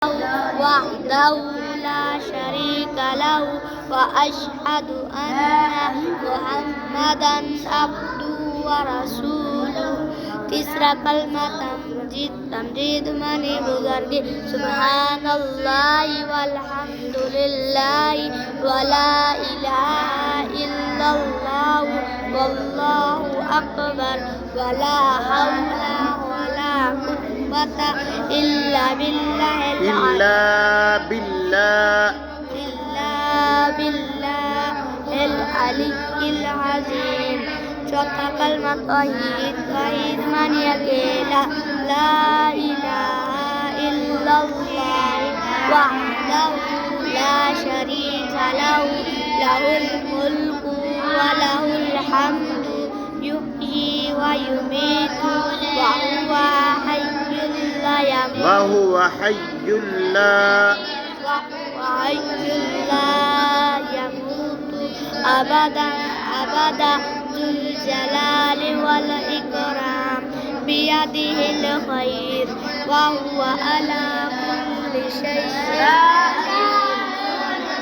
وحده لا شريك له وأشهد أن محمدا عبده ورسوله तीसरा कलमा तमजीद माने बुजुर्ग सुब्हानल्लाहि वल्हम्दुलिल्लाहि वला इलाहा इल्लल्लाह वल्लाहु अकबर वला हौला वला कुव्वता इल्ला बिल्लाहिल अलिय्यिल अज़ीम चौथा कलमा तौहीद माने अकेला ला इलाहा इल्लल्लाह वहदहु ला शरीका लहु लहुल मुल्कु व लहुल हम्दु युहयी व युमीतु व हुवा हय्युल ला यमूतु अबदा ذُو الجلال والإكرام بيده الخير وهو على كل شيء